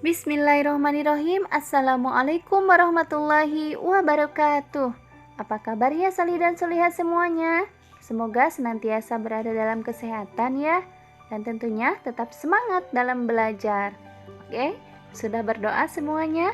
Bismillahirrahmanirrahim. Assalamualaikum warahmatullahi wabarakatuh. Apa kabarnya Sali dan Solihat semuanya? Semoga senantiasa berada dalam kesehatan ya. Dan tentunya tetap semangat dalam belajar. Oke, sudah berdoa semuanya?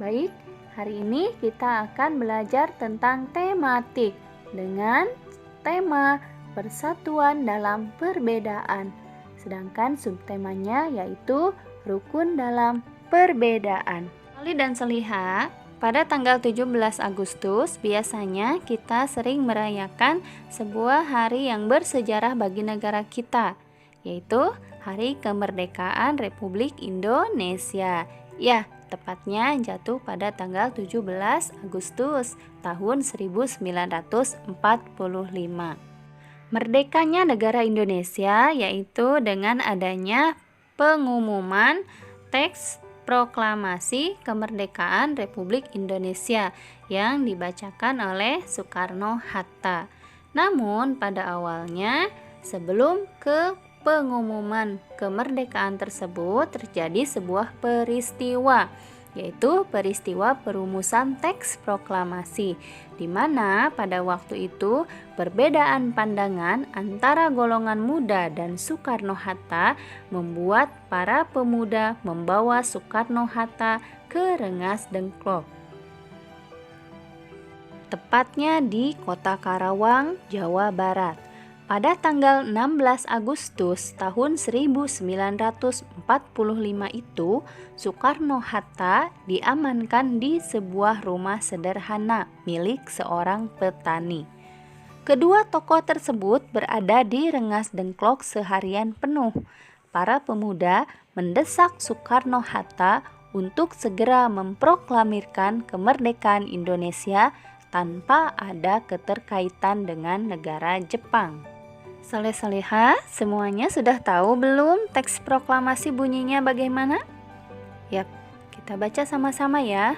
Baik, hari ini kita akan belajar tentang tematik dengan tema persatuan dalam perbedaan. Sedangkan subtemanya yaitu rukun dalam perbedaan. Sali dan Soliha, pada tanggal 17 Agustus biasanya kita sering merayakan sebuah hari yang bersejarah bagi negara kita, yaitu Hari Kemerdekaan Republik Indonesia. Ya, tepatnya jatuh pada tanggal 17 Agustus tahun 1945. Merdekanya negara Indonesia yaitu dengan adanya pengumuman teks proklamasi kemerdekaan Republik Indonesia yang dibacakan oleh Soekarno-Hatta. Namun pada awalnya sebelum ke pengumuman kemerdekaan tersebut terjadi sebuah peristiwa, yaitu peristiwa perumusan teks proklamasi, di mana pada waktu itu perbedaan pandangan antara golongan muda dan Soekarno-Hatta membuat para pemuda membawa Soekarno-Hatta ke Rengas Dengklok, tepatnya di Kota Karawang, Jawa Barat. Pada tanggal 16 Agustus tahun 1945 itu, Soekarno-Hatta diamankan di sebuah rumah sederhana milik seorang petani. Kedua tokoh tersebut berada di Rengas Dengklok seharian penuh. Para pemuda mendesak Soekarno-Hatta untuk segera memproklamirkan kemerdekaan Indonesia tanpa ada keterkaitan dengan negara Jepang. Soleh-soleha, semuanya sudah tahu belum teks proklamasi bunyinya bagaimana? Yap, kita baca sama-sama ya.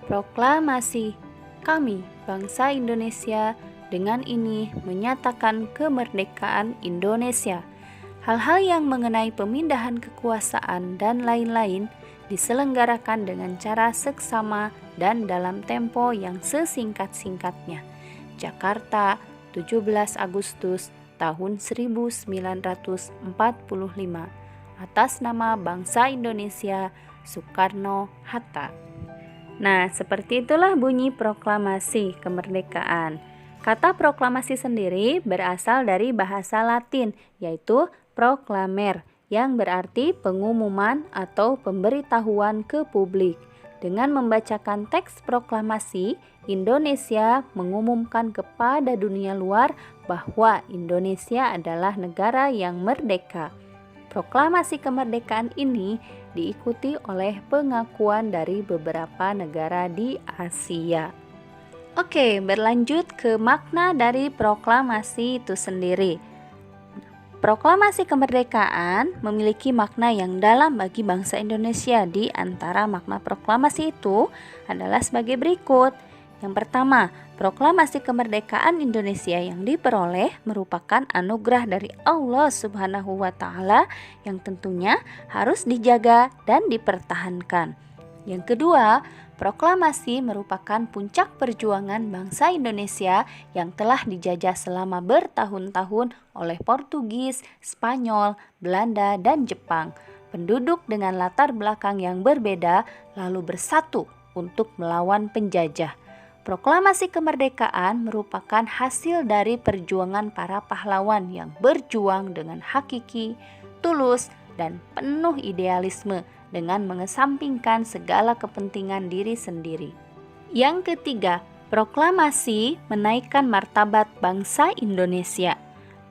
Proklamasi kami, bangsa Indonesia, dengan ini menyatakan kemerdekaan Indonesia. Hal-hal yang mengenai pemindahan kekuasaan dan lain-lain diselenggarakan dengan cara seksama dan dalam tempo yang sesingkat-singkatnya. Jakarta, 17 Agustus tahun 1945, atas nama bangsa Indonesia, Soekarno-Hatta. Nah, seperti itulah bunyi proklamasi kemerdekaan. Kata proklamasi sendiri berasal dari bahasa Latin, yaitu proklamer, yang berarti pengumuman atau pemberitahuan ke publik. Dengan membacakan teks proklamasi, Indonesia mengumumkan kepada dunia luar bahwa Indonesia adalah negara yang merdeka. Proklamasi kemerdekaan ini diikuti oleh pengakuan dari beberapa negara di Asia. Oke, berlanjut ke makna dari proklamasi itu sendiri. Proklamasi kemerdekaan memiliki makna yang dalam bagi bangsa Indonesia. Di antara makna proklamasi itu adalah sebagai berikut. Yang pertama, proklamasi kemerdekaan Indonesia yang diperoleh merupakan anugerah dari Allah Subhanahu wa Ta'ala yang tentunya harus dijaga dan dipertahankan. Yang kedua, proklamasi merupakan puncak perjuangan bangsa Indonesia yang telah dijajah selama bertahun-tahun oleh Portugis, Spanyol, Belanda, dan Jepang. Penduduk dengan latar belakang yang berbeda lalu bersatu untuk melawan penjajah. Proklamasi kemerdekaan merupakan hasil dari perjuangan para pahlawan yang berjuang dengan hakiki, tulus, dan penuh idealisme dengan mengesampingkan segala kepentingan diri sendiri. Yang ketiga, proklamasi menaikkan martabat bangsa Indonesia.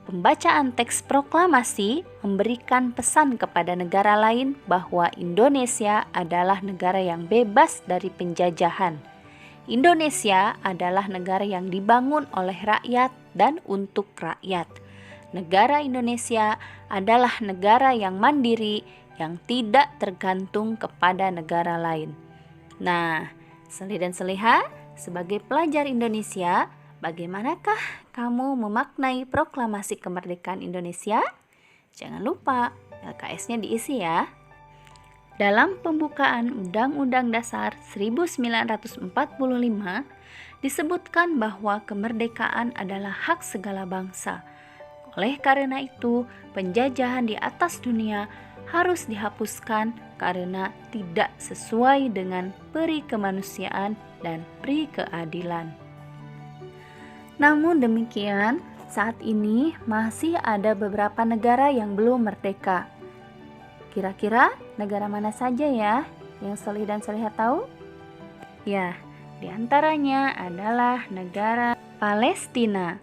Pembacaan teks proklamasi memberikan pesan kepada negara lain bahwa Indonesia adalah negara yang bebas dari penjajahan. Indonesia adalah negara yang dibangun oleh rakyat dan untuk rakyat. Negara Indonesia adalah negara yang mandiri, yang tidak tergantung kepada negara lain. Nah, Sali dan Soliha, sebagai pelajar Indonesia, bagaimanakah kamu memaknai proklamasi kemerdekaan Indonesia? Jangan lupa LKS-nya diisi ya. Dalam pembukaan Undang-Undang Dasar 1945 disebutkan bahwa kemerdekaan adalah hak segala bangsa. Oleh karena itu, penjajahan di atas dunia harus dihapuskan karena tidak sesuai dengan peri kemanusiaan dan peri keadilan. Namun demikian, saat ini masih ada beberapa negara yang belum merdeka. Kira-kira negara mana saja ya yang Solih dan Solihah tahu? Ya, di antaranya adalah negara Palestina,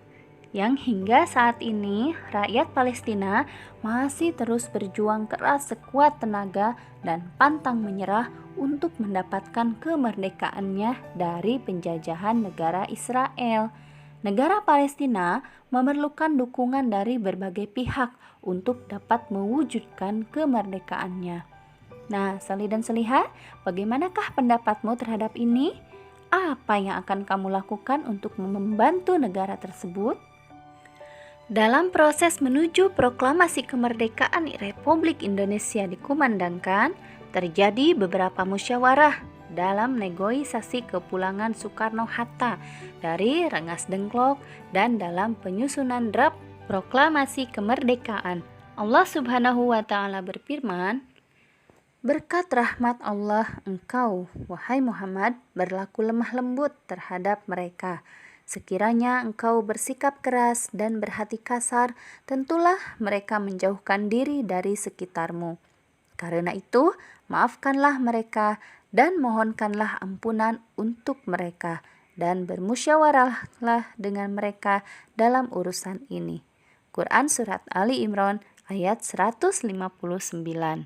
yang hingga saat ini rakyat Palestina masih terus berjuang keras sekuat tenaga dan pantang menyerah untuk mendapatkan kemerdekaannya dari penjajahan negara Israel. Negara Palestina memerlukan dukungan dari berbagai pihak untuk dapat mewujudkan kemerdekaannya. Nah, Solih dan Solihah, bagaimanakah pendapatmu terhadap ini? Apa yang akan kamu lakukan untuk membantu negara tersebut? Dalam proses menuju proklamasi kemerdekaan Republik Indonesia dikumandangkan, terjadi beberapa musyawarah dalam negosiasi kepulangan Soekarno-Hatta dari Rengas Dengklok dan dalam penyusunan draft proklamasi kemerdekaan. Allah Subhanahu wa Ta'ala berfirman, "Berkat rahmat Allah engkau, wahai Muhammad, berlaku lemah lembut terhadap mereka. Sekiranya engkau bersikap keras dan berhati kasar, tentulah mereka menjauhkan diri dari sekitarmu. Karena itu, maafkanlah mereka dan mohonkanlah ampunan untuk mereka, dan bermusyawarahlah dengan mereka dalam urusan ini." Quran Surat Ali Imran ayat 159.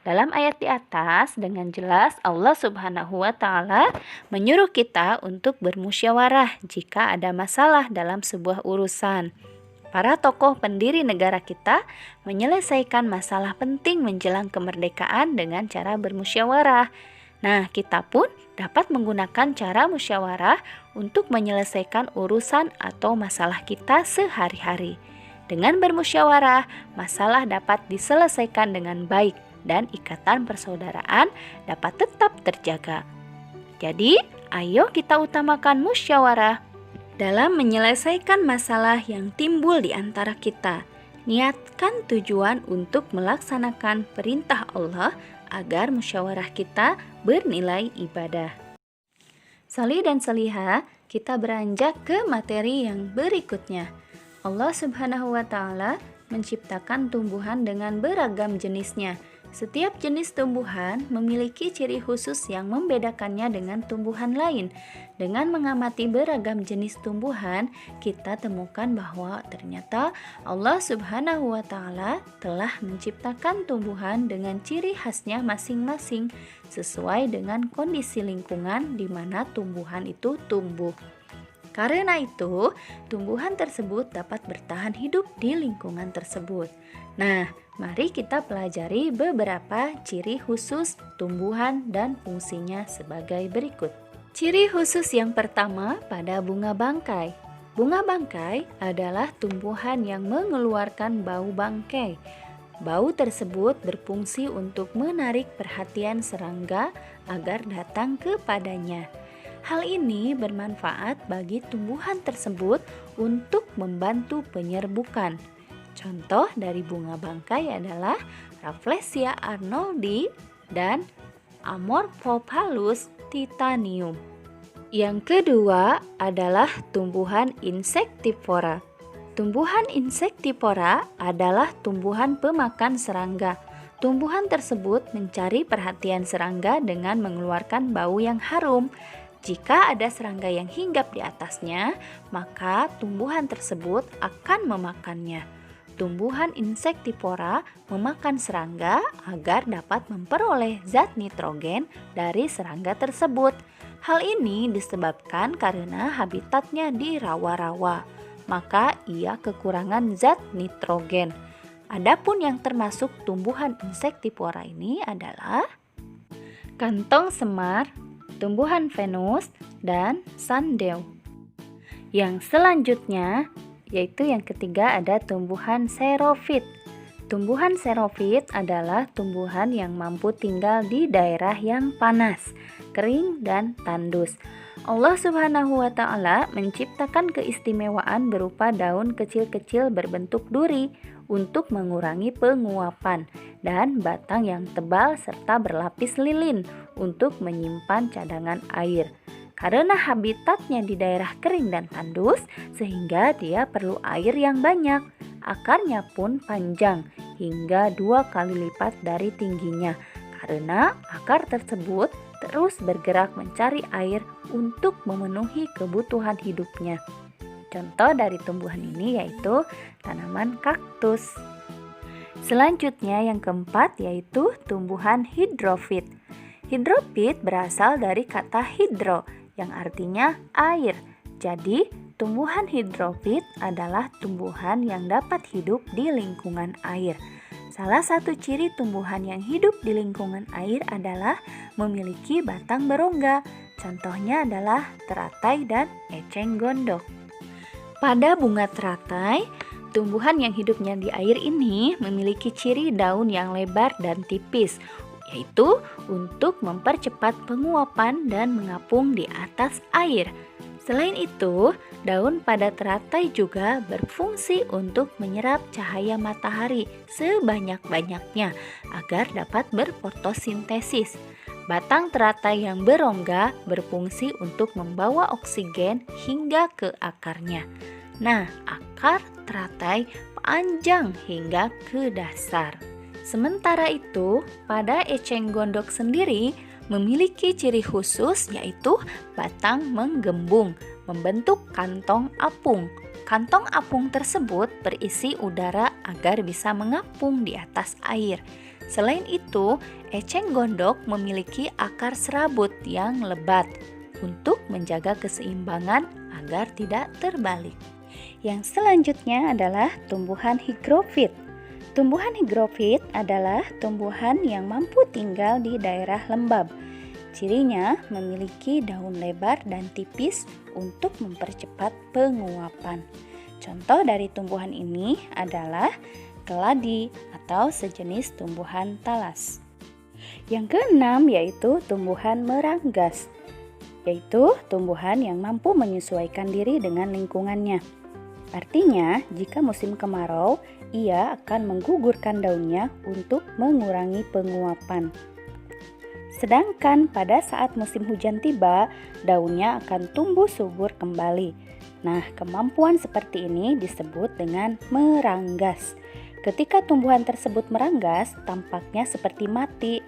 Dalam ayat di atas dengan jelas Allah Subhanahu wa Ta'ala menyuruh kita untuk bermusyawarah jika ada masalah dalam sebuah urusan. Para tokoh pendiri negara kita menyelesaikan masalah penting menjelang kemerdekaan dengan cara bermusyawarah. Nah, kita pun dapat menggunakan cara musyawarah untuk menyelesaikan urusan atau masalah kita sehari-hari. Dengan bermusyawarah, masalah dapat diselesaikan dengan baik dan ikatan persaudaraan dapat tetap terjaga. Jadi, ayo kita utamakan musyawarah dalam menyelesaikan masalah yang timbul di antara kita. Niatkan tujuan untuk melaksanakan perintah Allah agar musyawarah kita bernilai ibadah. Solih dan Solihah, kita beranjak ke materi yang berikutnya. Allah Subhanahu wa Ta'ala menciptakan tumbuhan dengan beragam jenisnya. Setiap jenis tumbuhan memiliki ciri khusus yang membedakannya dengan tumbuhan lain. Dengan mengamati beragam jenis tumbuhan, kita temukan bahwa ternyata Allah Subhanahu wa Ta'ala telah menciptakan tumbuhan dengan ciri khasnya masing-masing sesuai dengan kondisi lingkungan di mana tumbuhan itu tumbuh. Karena itu, tumbuhan tersebut dapat bertahan hidup di lingkungan tersebut. Nah, mari kita pelajari beberapa ciri khusus tumbuhan dan fungsinya sebagai berikut. Ciri khusus yang pertama pada bunga bangkai. Bunga bangkai adalah tumbuhan yang mengeluarkan bau bangkai. Bau tersebut berfungsi untuk menarik perhatian serangga agar datang kepadanya. Hal ini bermanfaat bagi tumbuhan tersebut untuk membantu penyerbukan. Contoh dari bunga bangkai adalah Rafflesia arnoldi dan Amorphophallus titanium. Yang kedua adalah tumbuhan insektivora. Tumbuhan insektivora adalah tumbuhan pemakan serangga. Tumbuhan tersebut mencari perhatian serangga dengan mengeluarkan bau yang harum. Jika ada serangga yang hinggap di atasnya, maka tumbuhan tersebut akan memakannya. Tumbuhan insektivora memakan serangga agar dapat memperoleh zat nitrogen dari serangga tersebut. Hal ini disebabkan karena habitatnya di rawa-rawa, maka ia kekurangan zat nitrogen. Adapun yang termasuk tumbuhan insektivora ini adalah kantong semar, tumbuhan Venus, dan sundew. Yang selanjutnya, yaitu yang ketiga ada tumbuhan xerophyt. Tumbuhan xerofit adalah tumbuhan yang mampu tinggal di daerah yang panas, kering, dan tandus. Allah Subhanahu wa Ta'ala menciptakan keistimewaan berupa daun kecil-kecil berbentuk duri untuk mengurangi penguapan, dan batang yang tebal serta berlapis lilin untuk menyimpan cadangan air. Karena habitatnya di daerah kering dan tandus, sehingga dia perlu air yang banyak. Akarnya pun panjang hingga 2 kali lipat dari tingginya, karena akar tersebut terus bergerak mencari air untuk memenuhi kebutuhan hidupnya. Contoh dari tumbuhan ini yaitu tanaman kaktus. Selanjutnya yang keempat yaitu tumbuhan hidrofit. Hidrofit berasal dari kata hidro yang artinya air. Jadi, tumbuhan hidrofit adalah tumbuhan yang dapat hidup di lingkungan air. Salah satu ciri tumbuhan yang hidup di lingkungan air adalah memiliki batang berongga. Contohnya adalah teratai dan eceng gondok. Pada bunga teratai, tumbuhan yang hidupnya di air ini memiliki ciri daun yang lebar dan tipis, yaitu untuk mempercepat penguapan dan mengapung di atas air. Selain itu, daun pada teratai juga berfungsi untuk menyerap cahaya matahari sebanyak-banyaknya agar dapat berfotosintesis. Batang teratai yang berongga berfungsi untuk membawa oksigen hingga ke akarnya. Nah, akar teratai panjang hingga ke dasar. Sementara itu, pada eceng gondok sendiri memiliki ciri khusus yaitu batang menggembung, membentuk kantong apung. Kantong apung tersebut berisi udara agar bisa mengapung di atas air. Selain itu, eceng gondok memiliki akar serabut yang lebat untuk menjaga keseimbangan agar tidak terbalik. Yang selanjutnya adalah tumbuhan higrofit. Tumbuhan higrofit adalah tumbuhan yang mampu tinggal di daerah lembab. Cirinya memiliki daun lebar dan tipis untuk mempercepat penguapan. Contoh dari tumbuhan ini adalah keladi atau sejenis tumbuhan talas. Yang keenam yaitu tumbuhan meranggas, yaitu tumbuhan yang mampu menyesuaikan diri dengan lingkungannya. Artinya, jika musim kemarau, ia akan menggugurkan daunnya untuk mengurangi penguapan. Sedangkan pada saat musim hujan tiba, daunnya akan tumbuh subur kembali. Nah, kemampuan seperti ini disebut dengan meranggas. Ketika tumbuhan tersebut meranggas, tampaknya seperti mati.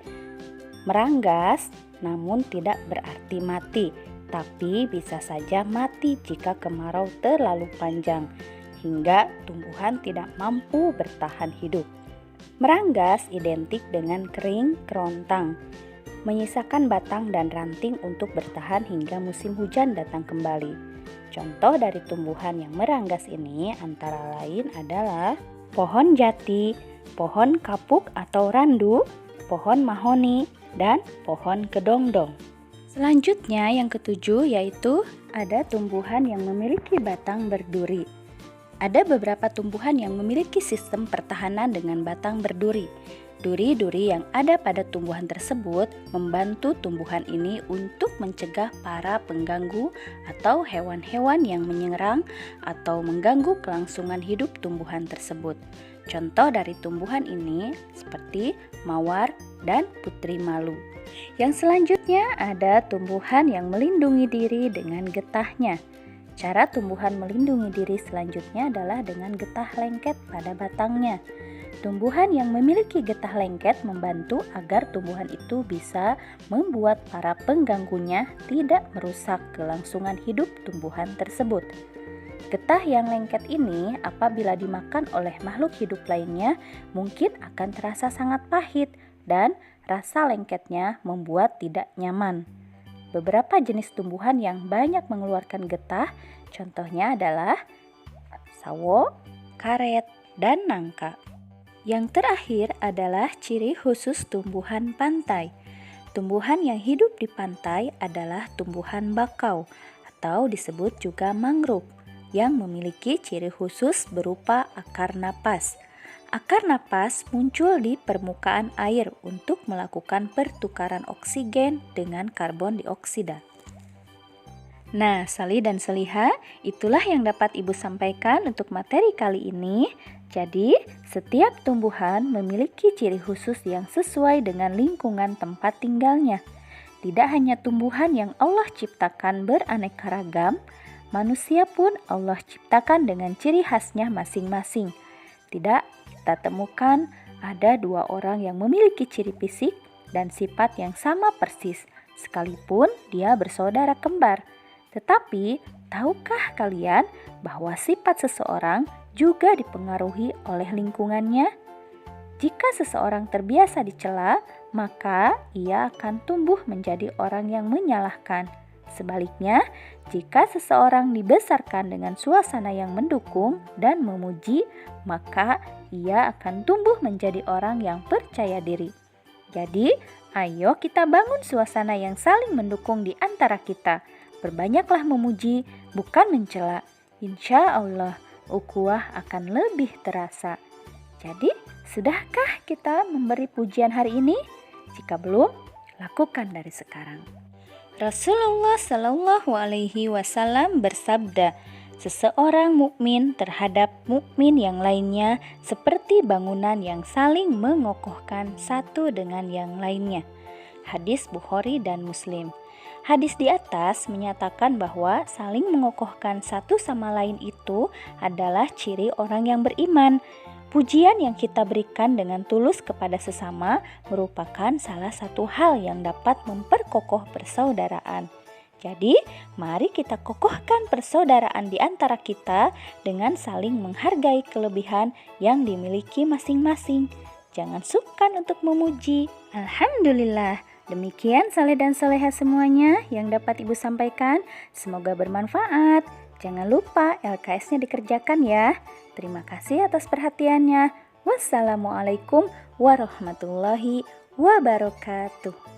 Meranggas, namun tidak berarti mati, tapi bisa saja mati jika kemarau terlalu panjang, hingga tumbuhan tidak mampu bertahan hidup. Meranggas identik dengan kering kerontang, menyisakan batang dan ranting untuk bertahan hingga musim hujan datang kembali. Contoh dari tumbuhan yang meranggas ini antara lain adalah pohon jati, pohon kapuk atau randu, pohon mahoni, dan pohon kedongdong. Selanjutnya yang ketujuh yaitu ada tumbuhan yang memiliki batang berduri. Ada beberapa tumbuhan yang memiliki sistem pertahanan dengan batang berduri. Duri-duri yang ada pada tumbuhan tersebut membantu tumbuhan ini untuk mencegah para pengganggu atau hewan-hewan yang menyerang atau mengganggu kelangsungan hidup tumbuhan tersebut. Contoh dari tumbuhan ini seperti mawar dan putri malu. Yang selanjutnya ada tumbuhan yang melindungi diri dengan getahnya. Cara tumbuhan melindungi diri selanjutnya adalah dengan getah lengket pada batangnya. Tumbuhan yang memiliki getah lengket membantu agar tumbuhan itu bisa membuat para pengganggunya tidak merusak kelangsungan hidup tumbuhan tersebut. Getah yang lengket ini apabila dimakan oleh makhluk hidup lainnya mungkin akan terasa sangat pahit dan rasa lengketnya membuat tidak nyaman. Beberapa jenis tumbuhan yang banyak mengeluarkan getah, contohnya adalah sawo, karet, dan nangka. Yang terakhir adalah ciri khusus tumbuhan pantai. Tumbuhan yang hidup di pantai adalah tumbuhan bakau atau disebut juga mangrove yang memiliki ciri khusus berupa akar napas. akar napas muncul di permukaan air untuk melakukan pertukaran oksigen dengan karbon dioksida. Nah, Sali dan Seliha, itulah yang dapat Ibu sampaikan untuk materi kali ini. Jadi, setiap tumbuhan memiliki ciri khusus yang sesuai dengan lingkungan tempat tinggalnya. Tidak hanya tumbuhan yang Allah ciptakan beraneka ragam, manusia pun Allah ciptakan dengan ciri khasnya masing-masing. Tidak kita temukan ada dua orang yang memiliki ciri fisik dan sifat yang sama persis, sekalipun dia bersaudara kembar. Tetapi, tahukah kalian bahwa sifat seseorang juga dipengaruhi oleh lingkungannya? Jika seseorang terbiasa dicela, maka ia akan tumbuh menjadi orang yang menyalahkan. Sebaliknya, jika seseorang dibesarkan dengan suasana yang mendukung dan memuji, maka ia akan tumbuh menjadi orang yang percaya diri. Jadi, ayo kita bangun suasana yang saling mendukung di antara kita. Berbanyaklah memuji, bukan mencela. Insya Allah, ukhuwah akan lebih terasa. Jadi, sudahkah kita memberi pujian hari ini? Jika belum, lakukan dari sekarang. Rasulullah Shallallahu Alaihi Wasallam bersabda, seseorang mukmin terhadap mukmin yang lainnya seperti bangunan yang saling mengokohkan satu dengan yang lainnya. Hadis Bukhari dan Muslim. Hadis di atas menyatakan bahwa saling mengokohkan satu sama lain itu adalah ciri orang yang beriman. Pujian yang kita berikan dengan tulus kepada sesama merupakan salah satu hal yang dapat memperkokoh persaudaraan. Jadi, mari kita kokohkan persaudaraan di antara kita dengan saling menghargai kelebihan yang dimiliki masing-masing. Jangan sungkan untuk memuji. Alhamdulillah. Demikian Saleh dan Soleha semuanya yang dapat Ibu sampaikan. Semoga bermanfaat. Jangan lupa LKS-nya dikerjakan ya. Terima kasih atas perhatiannya. Wassalamualaikum warahmatullahi wabarakatuh.